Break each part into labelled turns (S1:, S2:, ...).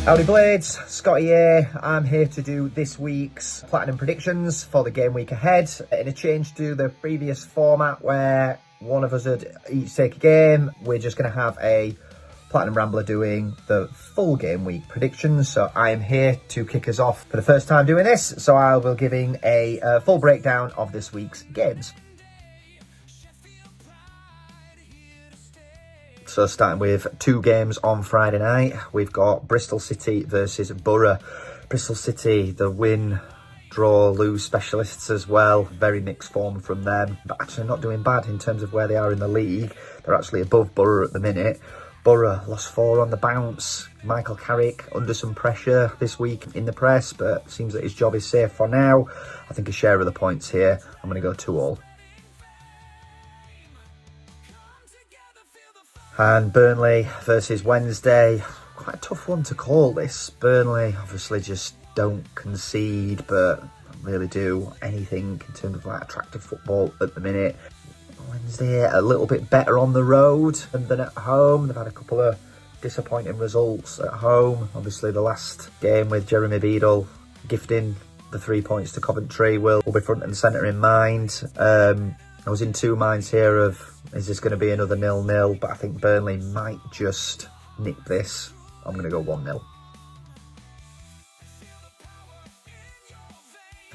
S1: Howdy Blades, Scotty here. I'm here to do this week's Platinum predictions for the game week ahead. In a change to the previous format where one of us would each take a game, we're just going to have a Platinum Rambler doing the full game week predictions. So I am here to kick us off for the first time doing this. So I will be giving a full breakdown of this week's games. So starting with two games on Friday night, we've got Bristol City versus Borough. Bristol City, the win, draw, lose specialists as well. Very mixed form from them, but actually not doing bad in terms of where they are in the league. They're actually above Borough at the minute. Borough lost 4 on the bounce. Michael Carrick under some pressure this week in the press, but seems that his job is safe for now. I think a share of the points here. I'm going to go 2-2. And Burnley versus Wednesday, quite a tough one to call this. Burnley obviously just don't concede, but really do anything in terms of like attractive football at the minute. Wednesday a little bit better on the road than at home. They've had a couple of disappointing results at home. Obviously the last game with Jeremy Beadle gifting the 3 points to Coventry will be front and centre in mind. I was in two minds here of, is this going to be another 0-0? But I think Burnley might just nick this. I'm going to go 1-0.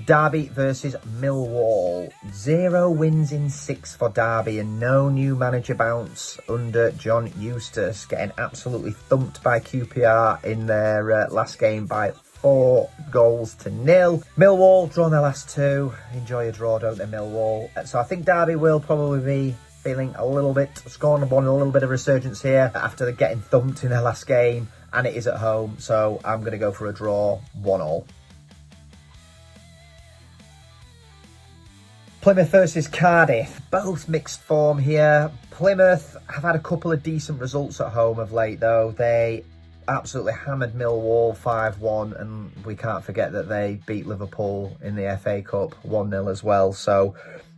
S1: Derby versus Millwall. 0 wins in 6 for Derby and no new manager bounce under John Eustace. Getting absolutely thumped by QPR in their last game by 4 goals to 0. Millwall drawn their last 2. Enjoy a draw, don't they, Millwall? So I think Derby will probably be feeling a little bit scorned upon, a little bit of resurgence here after getting thumped in their last game, and it is at home, so I'm going to go for a draw, 1-1. Plymouth versus Cardiff, both mixed form here. Plymouth have had a couple of decent results at home of late though. They absolutely hammered Millwall 5-1, and we can't forget that they beat Liverpool in the FA Cup 1-0 as well. So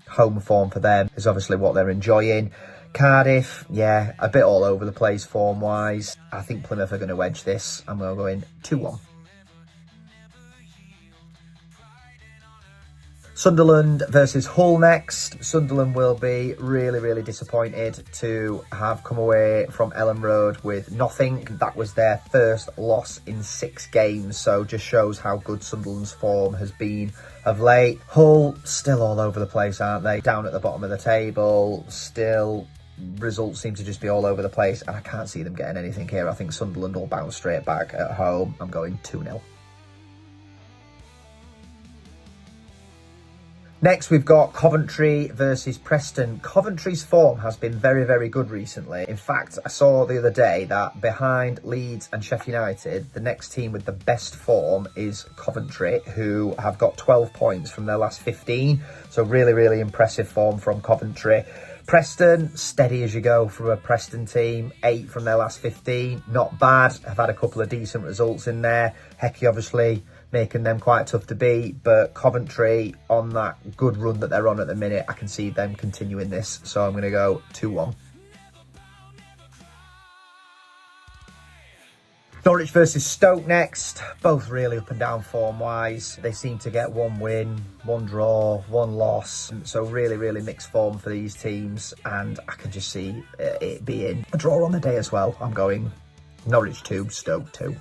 S1: home form for them is obviously what they're enjoying. Cardiff, yeah, a bit all over the place form-wise. I think Plymouth are going to edge this. I'm going to go in 2-1. Sunderland versus Hull next. Sunderland will be really disappointed to have come away from Elland Road with nothing. That was their first loss in 6 games, so just shows how good Sunderland's form has been of late. Hull still all over the place, aren't they? Down at the bottom of the table, still results seem to just be all over the place, and I can't see them getting anything here. I think Sunderland will bounce straight back at home. I'm going 2-0. Next, we've got Coventry versus Preston. Coventry's form has been very good recently. In fact, I saw the other day that behind Leeds and Sheffield United, the next team with the best form is Coventry, who have got 12 points from their last 15. So really impressive form from Coventry. Preston, steady as you go from a Preston team. 8 from their last 15. Not bad. Have had a couple of decent results in there. Hecky obviously making them quite tough to beat, but Coventry on that good run that they're on at the minute, I can see them continuing this, so I'm going to go 2-1. Norwich versus Stoke next. Both really up and down form-wise. They seem to get 1 win, 1 draw, 1 loss, so really mixed form for these teams, and I can just see it being a draw on the day as well. I'm going Norwich 2, Stoke 2.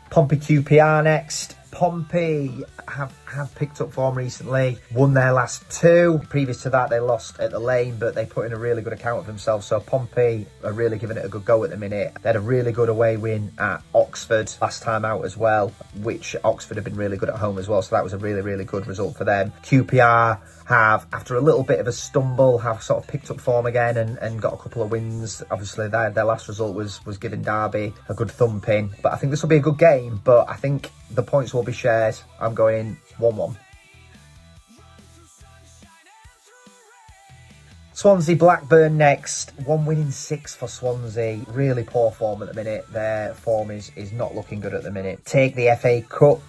S1: Pompey QPR next. Pompey have picked up form recently, won their last 2. Previous to that, they lost at the Lane, but they put in a really good account of themselves. So Pompey are really giving it a good go at the minute. They had a really good away win at Oxford last time out as well, which Oxford have been really good at home as well. So that was a really good result for them. QPR have, after a little bit of a stumble, have sort of picked up form again and got a couple of wins. Obviously, their last result was giving Derby a good thumping. But I think this will be a good game, but I think the points will be shared. I'm going 1-1. Swansea Blackburn next. 1 win in 6 for Swansea. Really poor form at the minute. Their form is not looking good at the minute. Take the FA Cup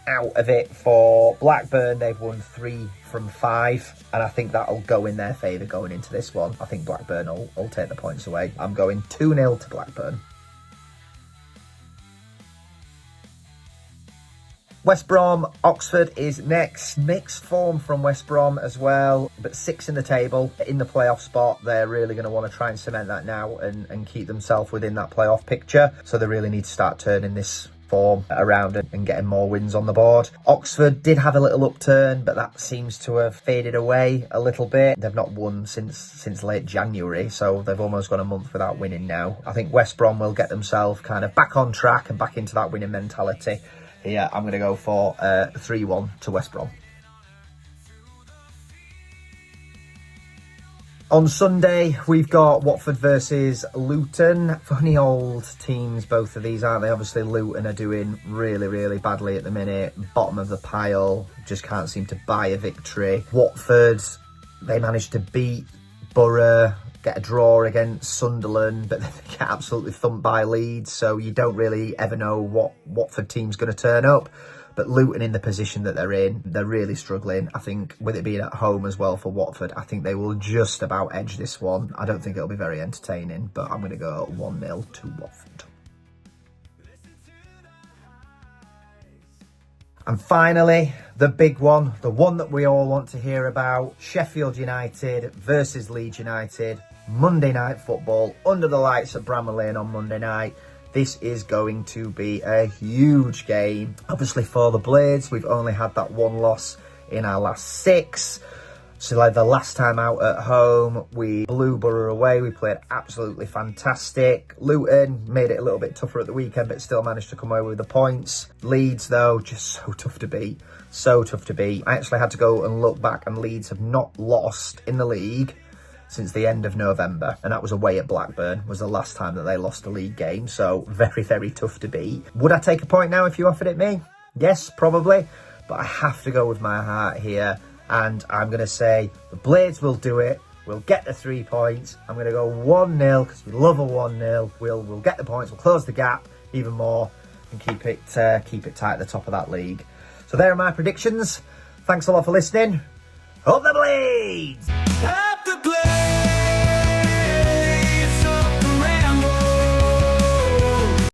S1: out of it for Blackburn. They've won 3 from 5, and I think that'll go in their favour going into this one. I think Blackburn will take the points away. I'm going 2-0 to Blackburn. West Brom, Oxford is next. Mixed form from West Brom as well, but 6th in the table, in the playoff spot. They're really going to want to try and cement that now and keep themselves within that playoff picture. So they really need to start turning this form around and getting more wins on the board. Oxford did have a little upturn, but that seems to have faded away a little bit. They've not won since late January, so they've almost gone a month without winning now. I think West Brom will get themselves kind of back on track and back into that winning mentality. Here, I'm going to go for 3-1 to West Brom. On Sunday, we've got Watford versus Luton. Funny old teams, both of these, aren't they? Obviously, Luton are doing really, really badly at the minute. Bottom of the pile, just can't seem to buy a victory. Watford, they managed to beat Borough, get a draw against Sunderland, but they get absolutely thumped by Leeds, so you don't really ever know what Watford team's going to turn up. But Luton, in the position that they're in, they're really struggling. I think with it being at home as well for Watford, I think they will just about edge this one. I don't think it'll be very entertaining, but I'm going to go 1-0 to Watford. And finally, the big one, the one that we all want to hear about, Sheffield United versus Leeds United. Monday night football, under the lights at Bramall Lane on Monday night. This is going to be a huge game. Obviously for the Blades, we've only had that one loss in our last 6. So like the last time out at home, we blew Borough away. We played absolutely fantastic. Luton made it a little bit tougher at the weekend, but still managed to come away with the points. Leeds, though, just so tough to beat. So tough to beat. I actually had to go and look back, and Leeds have not lost in the league since the end of November. And that was away at Blackburn, was the last time that they lost a league game. So very, very tough to beat. Would I take a point now if you offered it me? Yes, probably. But I have to go with my heart here. And I'm going to say the Blades will do it. We'll get the 3 points. I'm going to go 1-0 because we love a 1-0. We'll get the points. We'll close the gap even more and keep it tight at the top of that league. So there are my predictions. Thanks a lot for listening. Up the Blades! Up the Blades!